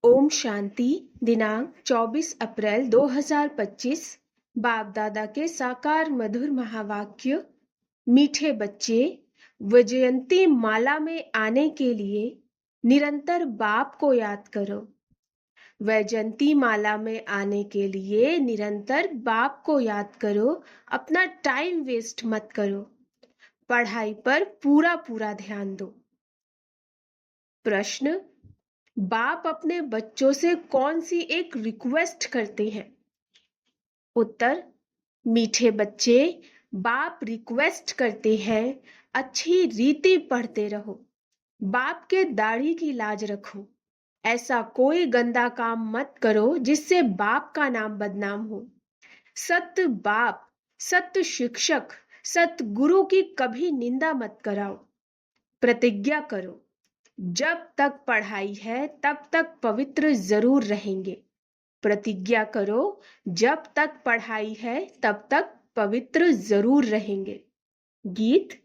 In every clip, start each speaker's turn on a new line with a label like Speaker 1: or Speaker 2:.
Speaker 1: ओम शांति। दिनांक 24 अप्रैल 2025। बाप दादा के साकार मधुर महावाक्य। मीठे बच्चे, वैजयंती माला में आने के लिए निरंतर बाप को याद करो। वैजयंती माला में आने के लिए निरंतर बाप को याद करो। अपना टाइम वेस्ट मत करो। पढ़ाई पर पूरा पूरा ध्यान दो। प्रश्न: बाप अपने बच्चों से कौन सी एक रिक्वेस्ट करते हैं? उत्तर: मीठे बच्चे, बाप रिक्वेस्ट करते हैं, अच्छी रीति पढ़ते रहो, बाप के दाढ़ी की लाज रखो, ऐसा कोई गंदा काम मत करो जिससे बाप का नाम बदनाम हो। सत्य बाप, सत्य शिक्षक, सत्य गुरु की कभी निंदा मत कराओ। प्रतिज्ञा करो, जब तक पढ़ाई है तब तक पवित्र जरूर रहेंगे। प्रतिज्ञा करो, जब तक पढ़ाई है तब तक पवित्र जरूर रहेंगे। गीत: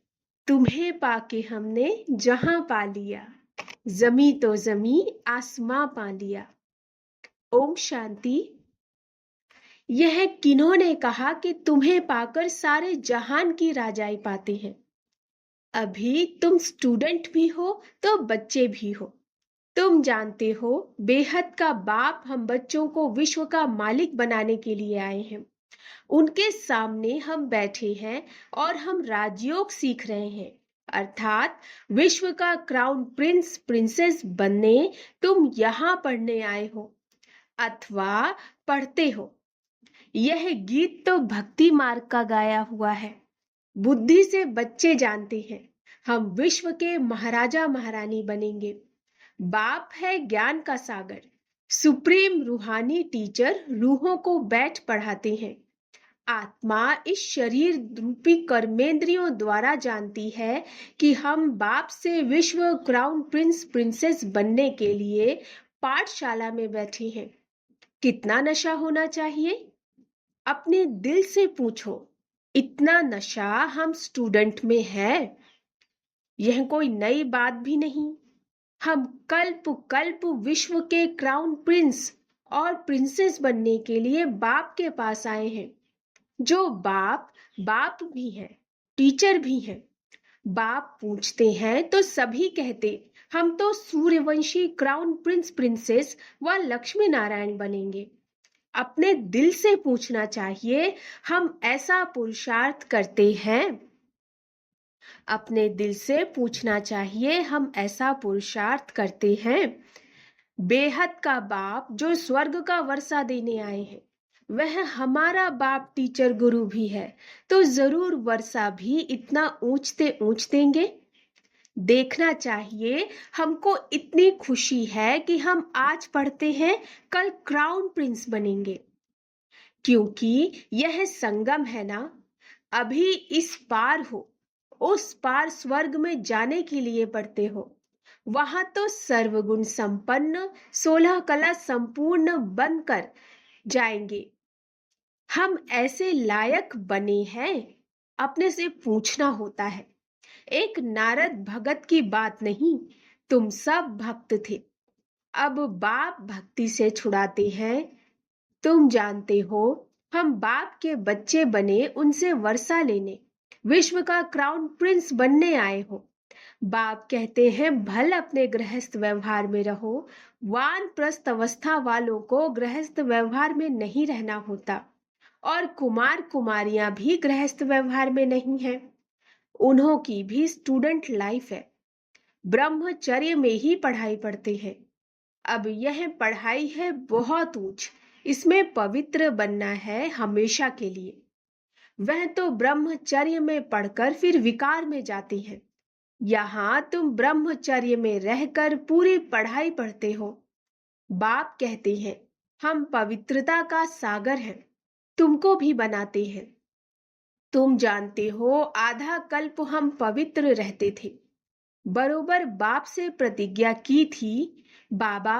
Speaker 1: तुम्हें पाके हमने जहां पा लिया, जमी तो जमी आसमां पा लिया। ओम शांति। यह किन्होंने कहा कि तुम्हें पाकर सारे जहान की राजाई पाते हैं? अभी तुम स्टूडेंट भी हो तो बच्चे भी हो। तुम जानते हो, बेहद का बाप हम बच्चों को विश्व का मालिक बनाने के लिए आए हैं। उनके सामने हम बैठे हैं और हम राजयोग सीख रहे हैं, अर्थात विश्व का क्राउन प्रिंस प्रिंसेस बनने तुम यहाँ पढ़ने आए हो अथवा पढ़ते हो। यह गीत तो भक्ति मार्ग का गाया हुआ है। बुद्धि से बच्चे जानते हैं हम विश्व के महाराजा महारानी बनेंगे। बाप है ज्ञान का सागर, सुप्रीम रूहानी टीचर रूहों को बैठ पढ़ाते हैं। आत्मा इस शरीर रूपी कर्मेंद्रियों द्वारा जानती है कि हम बाप से विश्व क्राउन प्रिंस प्रिंसेस बनने के लिए पाठशाला में बैठे हैं। कितना नशा होना चाहिए? अपने दिल से पूछो, इतना नशा हम स्टूडेंट में है? यह कोई नई बात भी नहीं। हम कल्प कल्प विश्व के क्राउन प्रिंस और प्रिंसेस बनने के लिए बाप के पास आए हैं। जो बाप बाप भी है, टीचर भी है। बाप पूछते हैं तो सभी कहते, हम तो सूर्यवंशी क्राउन प्रिंस प्रिंसेस व लक्ष्मी नारायण बनेंगे। अपने दिल से पूछना चाहिए, हम ऐसा पुरुषार्थ करते हैं? अपने दिल से पूछना चाहिए, हम ऐसा पुरुषार्थ करते हैं? बेहद का बाप जो स्वर्ग का वर्षा देने आए हैं, वह हमारा बाप टीचर गुरु भी है, तो जरूर वर्षा भी इतना ऊंचते ऊंच देंगे। देखना चाहिए, हमको इतनी खुशी है कि हम आज पढ़ते हैं, कल क्राउन प्रिंस बनेंगे, क्योंकि यह संगम है ना। अभी इस पार हो, उस पार स्वर्ग में जाने के लिए पढ़ते हो। वहां तो सर्वगुण संपन्न 16 कला संपूर्ण बनकर जाएंगे। हम ऐसे लायक बने हैं? अपने से पूछना होता है। एक नारद भगत की बात नहीं, तुम सब भक्त थे, अब बाप भक्ति से छुड़ाते हैं। तुम जानते हो, हम बाप के बच्चे बने उनसे वर्षा लेने, विश्व का क्राउन प्रिंस बनने आए हो। बाप कहते हैं, भल अपने गृहस्थ व्यवहार में रहो। वानप्रस्थ अवस्था वालों को गृहस्थ व्यवहार में नहीं रहना होता, और कुमार कुमारियां भी गृहस्थ व्यवहार में नहीं है। उन्हों की भी स्टूडेंट लाइफ है, ब्रह्मचर्य में ही पढ़ाई पढ़ते हैं। अब यह पढ़ाई है बहुत ऊंच, इसमें पवित्र बनना है हमेशा के लिए। वह तो ब्रह्मचर्य में पढ़कर फिर विकार में जाती हैं। यहाँ तुम ब्रह्मचर्य में रहकर पूरी पढ़ाई पढ़ते हो। बाप कहते हैं, हम पवित्रता का सागर हैं, तुमको भी बनाते हैं। तुम जानते हो, आधा कल्प हम पवित्र रहते थे। बरोबर बाप से प्रतिज्ञा की थी, बाबा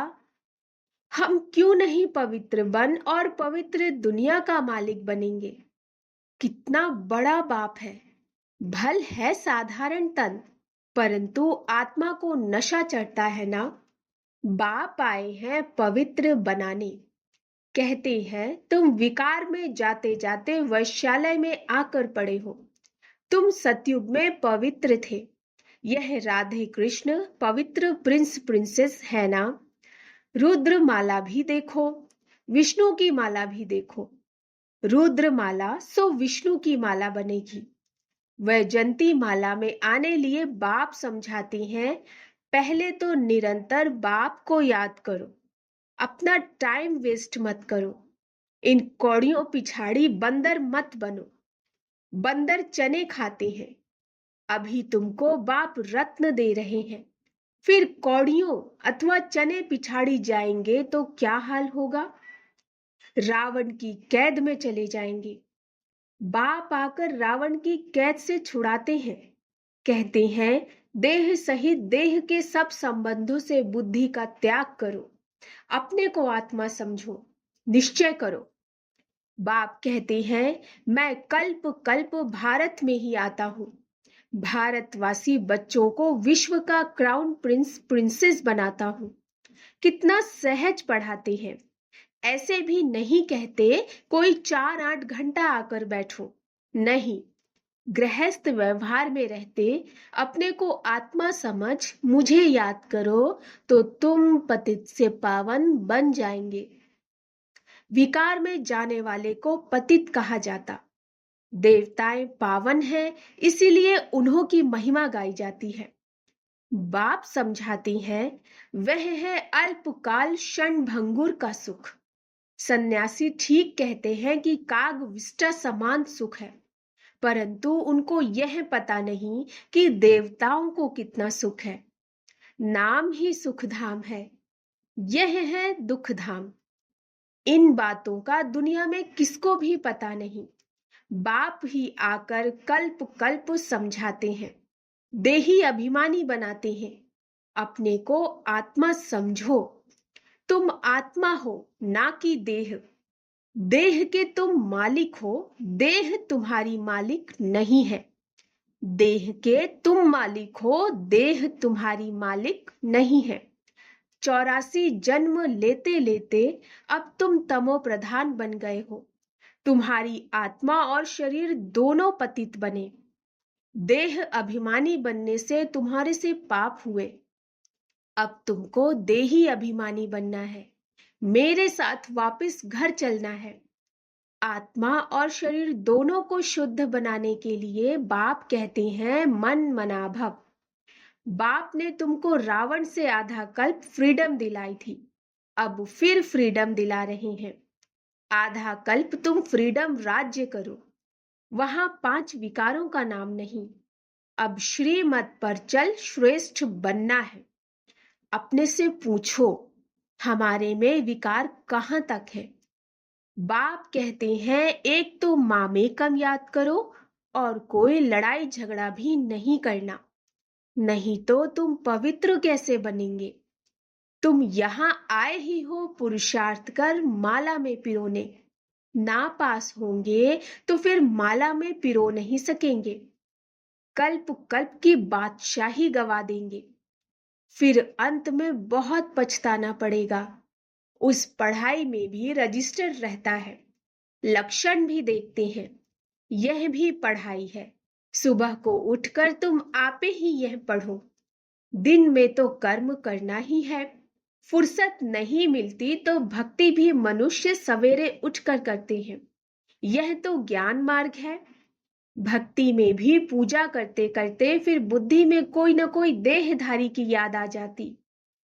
Speaker 1: हम क्यों नहीं पवित्र बन और पवित्र दुनिया का मालिक बनेंगे। कितना बड़ा बाप है। भल है साधारण तन, परंतु आत्मा को नशा चढ़ता है ना। बाप आए हैं पवित्र बनाने। कहते हैं तुम विकार में जाते जाते वैश्यालय में आकर पड़े हो। तुम सतयुग में पवित्र थे। यह राधे कृष्ण पवित्र प्रिंस प्रिंसेस है ना। रुद्र माला भी देखो, विष्णु की माला भी देखो। रुद्र माला सो विष्णु की माला बनेगी। वैजंती माला में आने लिए बाप समझाती हैं, पहले तो निरंतर बाप को याद करो, अपना टाइम वेस्ट मत करो। इन कौड़ियों पिछाड़ी बंदर मत बनो। बंदर चने खाते हैं। अभी तुमको बाप रत्न दे रहे हैं, फिर कौड़ियों अथवा चने पिछाड़ी जाएंगे तो क्या हाल होगा। रावण की कैद में चले जाएंगे। बाप आकर रावण की कैद से छुड़ाते हैं। कहते हैं देह सहित देह के सब संबंधों से बुद्धि का त्याग करो, अपने को आत्मा समझो, निश्चय करो। बाप कहते हैं मैं कल्प कल्प भारत में ही आता हूँ। भारतवासी बच्चों को विश्व का क्राउन प्रिंस प्रिंसेस बनाता हूँ। कितना सहज पढ़ाते हैं। ऐसे भी नहीं कहते कोई 4-8 घंटा आकर बैठो। नहीं, गृहस्थ व्यवहार में रहते अपने को आत्मा समझ मुझे याद करो तो तुम पतित से पावन बन जाएंगे। विकार में जाने वाले को पतित कहा जाता। देवताएं पावन हैं, इसीलिए उन्हों की महिमा गाई जाती है। बाप समझाती हैं वह है अल्पकाल क्षण भंगुर का सुख। सन्यासी ठीक कहते हैं कि काग विष्टा समान सुख है, परंतु उनको यह पता नहीं कि देवताओं को कितना सुख है। नाम ही सुखधाम है, यह है दुखधाम। इन बातों का दुनिया में किसको भी पता नहीं। बाप ही आकर कल्प कल्प समझाते हैं, देही अभिमानी बनाते हैं। अपने को आत्मा समझो। तुम आत्मा हो ना कि देह। देह के तुम मालिक हो, देह तुम्हारी मालिक नहीं है। देह के तुम मालिक हो, देह तुम्हारी मालिक नहीं है। 84 जन्म लेते लेते अब तुम तमो प्रधान बन गए हो। तुम्हारी आत्मा और शरीर दोनों पतित बने। देह अभिमानी बनने से तुम्हारे से पाप हुए। अब तुमको देही अभिमानी बनना है, मेरे साथ वापस घर चलना है। आत्मा और शरीर दोनों को शुद्ध बनाने के लिए बाप कहते हैं मन मना भव। बाप ने तुमको रावण से आधा कल्प फ्रीडम दिलाई थी, अब फिर फ्रीडम दिला रहे हैं। आधा कल्प तुम फ्रीडम राज्य करो। वहां 5 विकारों का नाम नहीं। अब श्रीमत पर चल श्रेष्ठ बनना है। अपने से पूछो हमारे में विकार कहां तक है। बाप कहते हैं एक तो मामेकम याद करो और कोई लड़ाई झगड़ा भी नहीं करना, नहीं तो तुम पवित्र कैसे बनेंगे। तुम यहाँ आए ही हो पुरुषार्थ कर माला में पिरोने। ना पास होंगे तो फिर माला में पिरो नहीं सकेंगे। कल्प कल्प की बादशाही गवा देंगे, फिर अंत में बहुत पछताना पड़ेगा। उस पढ़ाई में भी रजिस्टर रहता है, लक्षण भी देखते हैं। यह भी पढ़ाई है। सुबह को उठकर तुम आपे ही यह पढ़ो। दिन में तो कर्म करना ही है। फुर्सत नहीं मिलती तो भक्ति भी मनुष्य सवेरे उठकर करते हैं। यह तो ज्ञान मार्ग है। भक्ति में भी पूजा करते करते फिर बुद्धि में कोई न कोई देहधारी की याद आ जाती।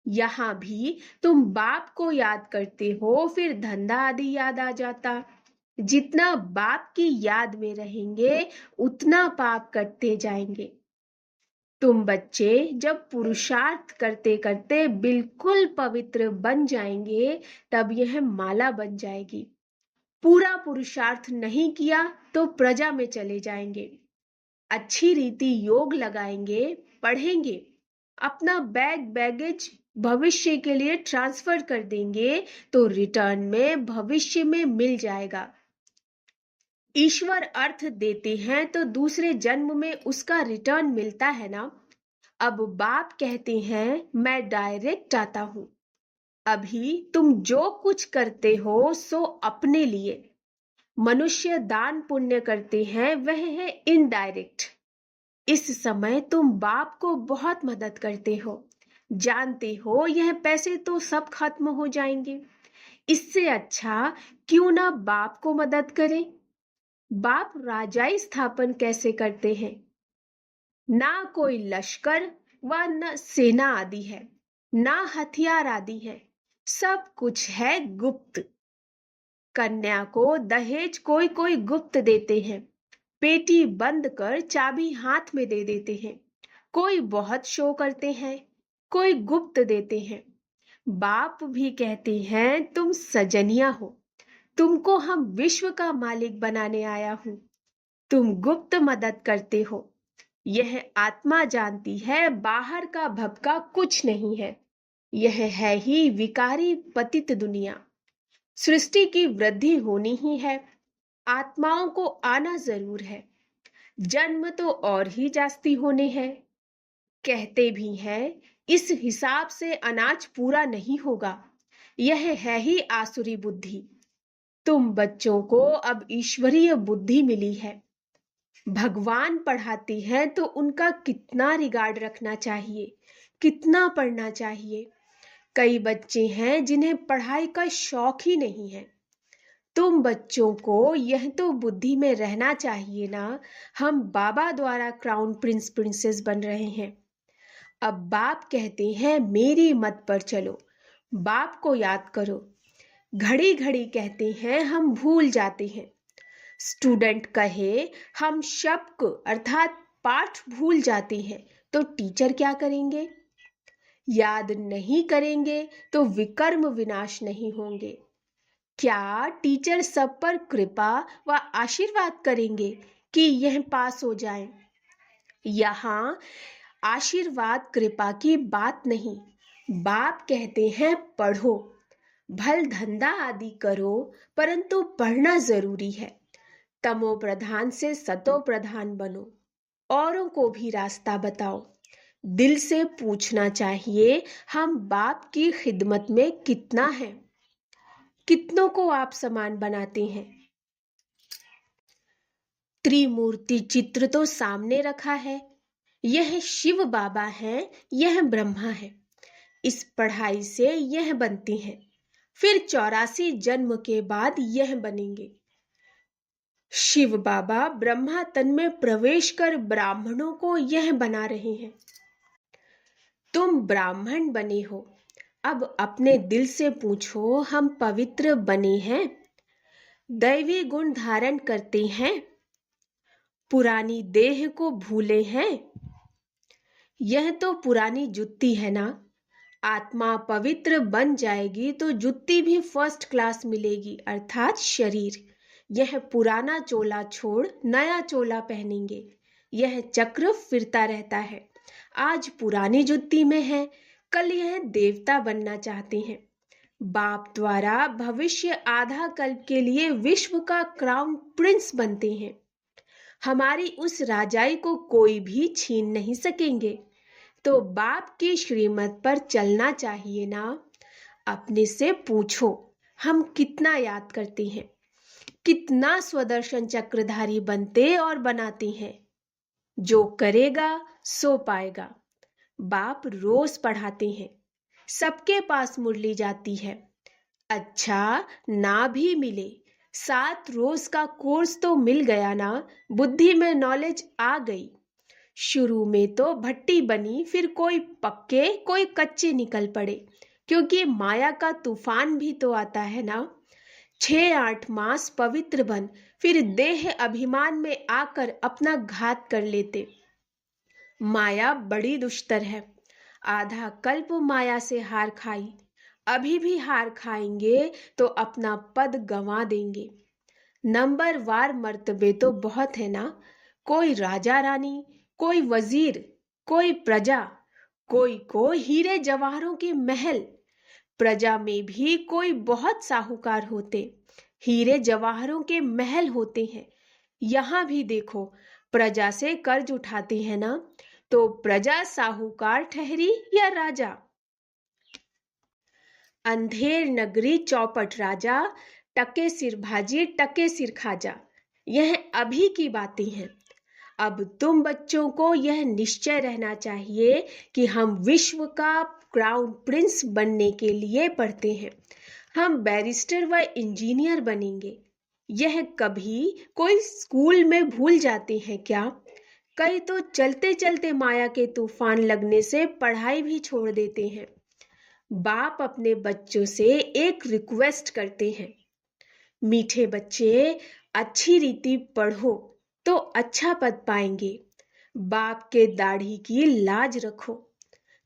Speaker 1: यहाँ भी तुम बाप को याद करते हो, फिर धंधा आदि याद आ जाता। जितना बाप की याद में रहेंगे उतना पाप करते जाएंगे। तुम बच्चे जब पुरुषार्थ करते करते बिल्कुल पवित्र बन जाएंगे तब यह माला बन जाएगी। पूरा पुरुषार्थ नहीं किया तो प्रजा में चले जाएंगे। अच्छी रीति योग लगाएंगे, पढ़ेंगे, अपना बैगेज भविष्य के लिए ट्रांसफर कर देंगे तो रिटर्न में भविष्य में मिल जाएगा। ईश्वर अर्थ देते हैं तो दूसरे जन्म में उसका रिटर्न मिलता है ना। अब बाप कहते हैं मैं डायरेक्ट आता हूँ, अभी तुम जो कुछ करते हो सो अपने लिए। मनुष्य दान पुण्य करते हैं, वह है इनडायरेक्ट। इस समय तुम बाप को बहुत मदद करते हो। जानते हो यह पैसे तो सब खत्म हो जाएंगे। इससे अच्छा क्यों ना बाप को मदद करें। बाप राजाई स्थापन कैसे करते हैं? ना कोई लश्कर व न सेना आदि है, ना हथियार आदि है। सब कुछ है गुप्त। कन्या को दहेज कोई कोई गुप्त देते हैं। पेटी बंद कर चाबी हाथ में दे देते हैं। कोई बहुत शो करते हैं, कोई गुप्त देते हैं। बाप भी कहते हैं तुम सजनिया हो, तुमको हम विश्व का मालिक बनाने आया हूं। तुम गुप्त मदद करते हो। यह आत्मा जानती है बाहर का भपका कुछ नहीं है। यह है ही विकारी पतित दुनिया। सृष्टि की वृद्धि होनी ही है। आत्माओं को आना जरूर है। जन्म तो और ही जास्ती होने हैं। कहते भी हैं इस हिसाब से अनाज पूरा नहीं होगा। यह है ही आसुरी बुद्धि। तुम बच्चों को अब ईश्वरीय बुद्धि मिली है। भगवान पढ़ाते हैं तो उनका कितना रिगार्ड रखना चाहिए, कितना पढ़ना चाहिए। कई बच्चे हैं जिन्हें पढ़ाई का शौक ही नहीं है। तुम बच्चों को यह तो बुद्धि में रहना चाहिए ना, हम बाबा द्वारा क्राउन प्रिंस प्रिंसेस बन रहे हैं। अब बाप कहते हैं मेरी मत पर चलो, बाप को याद करो। घड़ी घड़ी कहते हैं हम भूल जाते हैं। स्टूडेंट कहे हम शब्द अर्थात पाठ भूल जाते हैं, तो टीचर क्या करेंगे? याद नहीं करेंगे तो विकर्म विनाश नहीं होंगे। क्या टीचर सब पर कृपा व आशीर्वाद करेंगे कि यह पास हो जाए? यहाँ आशीर्वाद कृपा की बात नहीं। बाप कहते हैं पढ़ो, भल धंधा आदि करो, परंतु पढ़ना जरूरी है। तमो प्रधान से सतो प्रधान बनो। औरों को भी रास्ता बताओ। दिल से पूछना चाहिए हम बाप की खिदमत में कितना है। कितनों को आप समान बनाते हैं? त्रिमूर्ति चित्र तो सामने रखा है। यह शिव बाबा है, यह ब्रह्मा है। इस पढ़ाई से यह बनते हैं, फिर 84 जन्म के बाद यह बनेंगे। शिव बाबा ब्रह्मा तन में प्रवेश कर ब्राह्मणों को यह बना रहे हैं। तुम ब्राह्मण बने हो। अब अपने दिल से पूछो हम पवित्र बने हैं? दैवी गुण धारण करते हैं? पुरानी देह को भूले हैं? यह तो पुरानी जुत्ती है ना। आत्मा पवित्र बन जाएगी तो जुत्ती भी फर्स्ट क्लास मिलेगी, अर्थात शरीर। यह पुराना चोला छोड़ नया चोला पहनेंगे। यह चक्र फिरता रहता है। आज पुरानी जुत्ती में है, कल यह देवता बनना चाहते हैं। बाप द्वारा भविष्य आधा कल्प के लिए विश्व का क्राउन प्रिंस बनते हैं। हमारी उस राजाई को कोई भी छीन नहीं सकेंगे। तो बाप की श्रीमत पर चलना चाहिए ना। अपने से पूछो हम कितना याद करते हैं, कितना स्वदर्शन चक्रधारी बनते और बनाते हैं। जो करेगा सो पाएगा। बाप रोज पढ़ाते हैं। सबके पास मुरली जाती है। अच्छा ना भी मिले, 7 रोज का कोर्स तो मिल गया ना। बुद्धि में नॉलेज आ गई। शुरू में तो भट्टी बनी, फिर कोई पक्के कोई कच्चे निकल पड़े, क्योंकि माया का तूफान भी तो आता है ना। 6-8 मास पवित्र बन, फिर देह अभिमान में आकर अपना घात कर लेते। माया बड़ी दुष्टर है। आधा कल्प माया से हार खाई, अभी भी हार खाएंगे तो अपना पद गंवा देंगे। नंबर वार मर्तबे तो बहुत है ना। कोई राजा रानी, कोई वजीर, कोई प्रजा, कोई को हीरे जवाहरों के महल। प्रजा में भी कोई बहुत साहूकार होते, हीरे जवाहरों के महल होते हैं। यहाँ भी देखो, प्रजा से कर्ज उठाते हैं ना, तो प्रजा साहूकार ठहरी या राजा? अंधेर नगरी चौपट राजा, टके सिर भाजी टके सिर खाजा। यह अभी की बातें हैं। अब तुम बच्चों को यह निश्चय रहना चाहिए कि हम विश्व का क्राउन प्रिंस बनने के लिए पढ़ते हैं। हम बैरिस्टर व इंजीनियर बनेंगे। यह कभी कोई स्कूल में भूल जाते हैं क्या? कई तो चलते चलते माया के तूफान लगने से पढ़ाई भी छोड़ देते हैं। बाप अपने बच्चों से एक रिक्वेस्ट करते हैं, मीठे बच्चे, अच्छी रीति पढ़ो तो अच्छा पद पाएंगे। बाप के दाढ़ी की लाज रखो।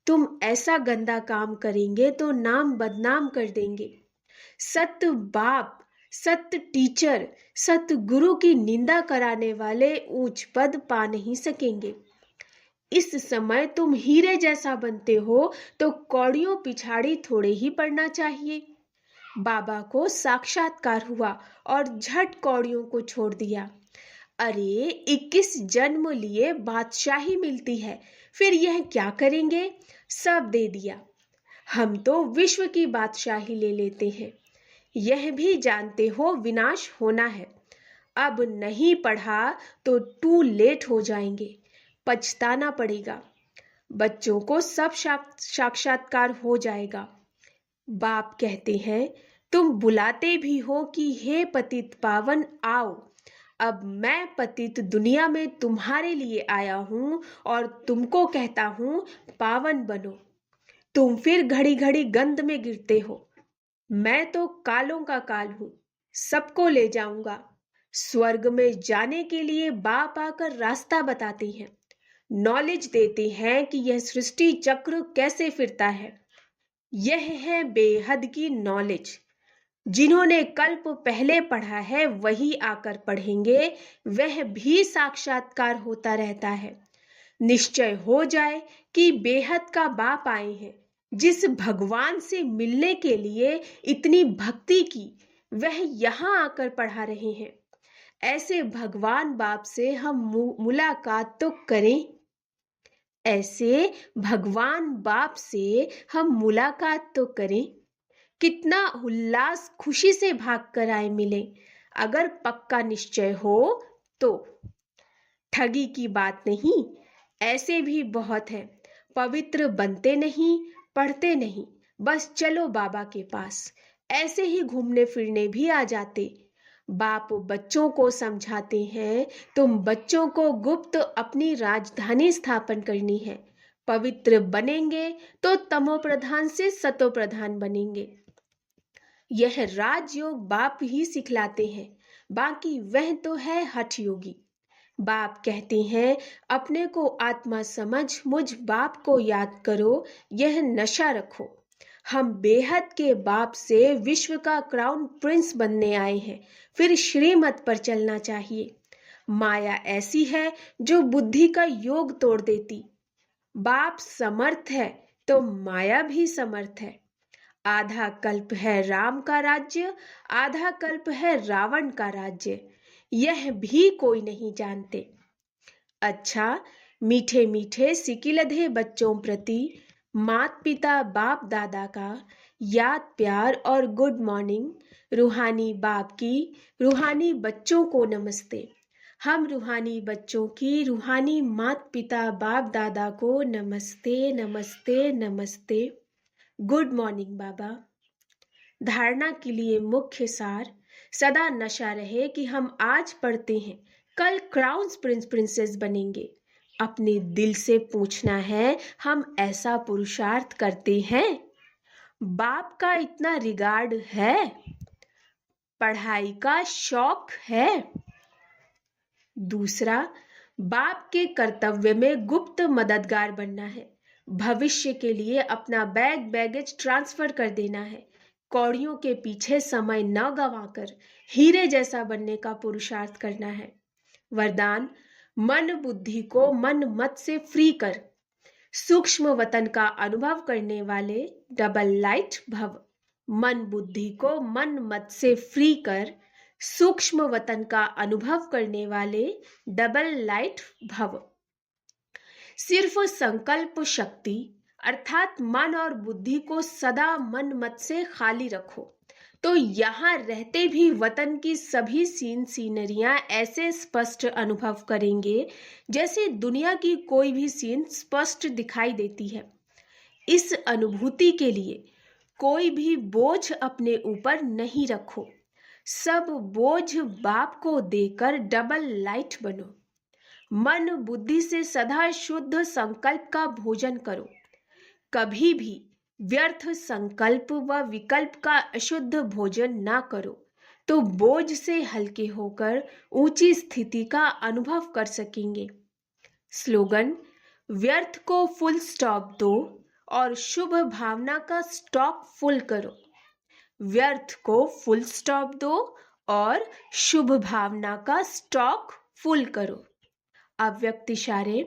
Speaker 1: तुम ऐसा गंदा काम करेंगे तो नाम बदनाम कर देंगे। सत बाप, सत टीचर, सत गुरु की निंदा कराने वाले ऊंच पद पा नहीं सकेंगे। इस समय तुम हीरे जैसा बनते हो तो कौड़ियों पिछाड़ी थोड़े ही पड़ना चाहिए। बाबा को साक्षात्कार हुआ और झट कौड़ियों को छोड़ दिया। अरे 21 जन्म लिए बादशाही मिलती है, फिर यह क्या करेंगे? सब दे दिया। हम तो विश्व की बादशाही ले लेते हैं। यह भी जानते हो विनाश होना है। अब नहीं पढ़ा तो टू लेट हो जाएंगे, पछताना पड़ेगा। बच्चों को सब साक्षात्कार हो जाएगा। बाप कहते हैं, तुम बुलाते भी हो कि हे पतित पावन आओ। अब मैं पतित दुनिया में तुम्हारे लिए आया हूं और तुमको कहता हूं पावन बनो। तुम फिर घड़ी घड़ी गंद में गिरते हो। मैं तो कालों का काल हूं, सबको ले जाऊंगा। स्वर्ग में जाने के लिए बाप आकर रास्ता बताते हैं, नॉलेज देते हैं कि यह सृष्टि चक्र कैसे फिरता है। यह है बेहद की नॉलेज। जिन्होंने कल्प पहले पढ़ा है वही आकर पढ़ेंगे, वह भी साक्षात्कार होता रहता है। निश्चय हो जाए कि बेहद का बाप आए हैं। जिस भगवान से मिलने के लिए इतनी भक्ति की, वह यहाँ आकर पढ़ा रहे हैं। ऐसे भगवान बाप से हम मुलाकात तो करें। ऐसे भगवान बाप से हम मुलाकात तो करें। कितना उल्लास खुशी से भाग कर आए मिले। अगर पक्का निश्चय हो तो ठगी की बात नहीं। ऐसे भी बहुत हैं, पवित्र बनते नहीं, पढ़ते नहीं, बस चलो बाबा के पास। ऐसे ही घूमने फिरने भी आ जाते। बाप बच्चों को समझाते हैं, तुम बच्चों को गुप्त अपनी राजधानी स्थापन करनी है। पवित्र बनेंगे तो तमो प्रधान से सतो प्रधान बनेंगे। यह राजयोग बाप ही सिखलाते हैं, बाकी वह तो है हठ योगी। बाप कहते हैं, अपने को आत्मा समझ मुझ बाप को याद करो, यह नशा रखो। हम बेहद के बाप से विश्व का क्राउन प्रिंस बनने आए हैं, फिर श्रीमत पर चलना चाहिए। माया ऐसी है जो बुद्धि का योग तोड़ देती। बाप समर्थ है तो माया भी समर्थ है। आधा कल्प है राम का राज्य, आधा कल्प है रावण का राज्य। यह भी कोई नहीं जानते। अच्छा, मीठे मीठे सिकिलधे बच्चों प्रति मात पिता बाप दादा का याद प्यार और गुड मॉर्निंग। रूहानी बाप की रूहानी बच्चों को नमस्ते। हम रूहानी बच्चों की रूहानी मात पिता बाप दादा को नमस्ते नमस्ते नमस्ते। गुड मॉर्निंग बाबा। धारणा के लिए मुख्य सार, सदा नशा रहे कि हम आज पढ़ते हैं, कल क्राउन प्रिंस प्रिंसेस बनेंगे। अपने दिल से पूछना है, हम ऐसा पुरुषार्थ करते हैं? बाप का इतना रिगार्ड है? पढ़ाई का शौक है? दूसरा, बाप के कर्तव्य में गुप्त मददगार बनना है। भविष्य के लिए अपना बैगेज ट्रांसफर कर देना है। कौड़ियों के पीछे समय न गंवाकर हीरे जैसा बनने का पुरुषार्थ करना है। वरदान, मन बुद्धि को मन मत से फ्री कर। सूक्ष्म वतन का अनुभव करने वाले डबल लाइट भव। मन बुद्धि को मन मत से फ्री कर, सूक्ष्म वतन का अनुभव करने वाले डबल लाइट भव। सिर्फ संकल्प शक्ति, अर्थात मन और बुद्धि को सदा मन मत से खाली रखो। तो यहाँ रहते भी वतन की सभी सीनरियां ऐसे स्पष्ट अनुभव करेंगे जैसे दुनिया की कोई भी सीन स्पष्ट दिखाई देती है। इस अनुभूति के लिए कोई भी बोझ अपने ऊपर नहीं रखो। सब बोझ बाप को देकर डबल लाइट बनो। मन बुद्धि से सदा शुद्ध संकल्प का भोजन करो। कभी भी व्यर्थ संकल्प व विकल्प का अशुद्ध भोजन ना करो, तो बोझ से हल्के होकर ऊंची स्थिति का अनुभव कर सकेंगे। स्लोगन: व्यर्थ को फुल स्टॉप दो और शुभ भावना का स्टॉक फुल करो। व्यर्थ को फुल स्टॉप दो और शुभ भावना का स्टॉक फुल करो। अव्यक्त इशारे: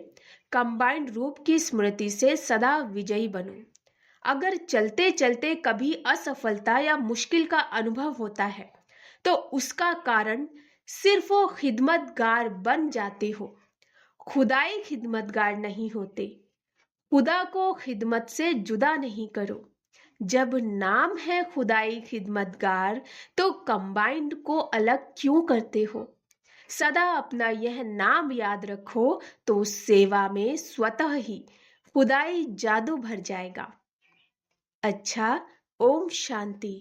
Speaker 1: कंबाइंड रूप की स्मृति से सदा विजयी बनो। अगर चलते चलते कभी असफलता या मुश्किल का अनुभव होता है तो उसका कारण सिर्फ वो खिदमतगार बन जाते हो, खुदाई खिदमतगार नहीं होते। खुदा को खिदमत से जुदा नहीं करो। जब नाम है खुदाई खिदमतगार तो कंबाइंड को अलग क्यों करते हो? सदा अपना यह नाम याद रखो तो सेवा में स्वतः ही खुदाई जादू भर जाएगा। अच्छा, ओम शांति।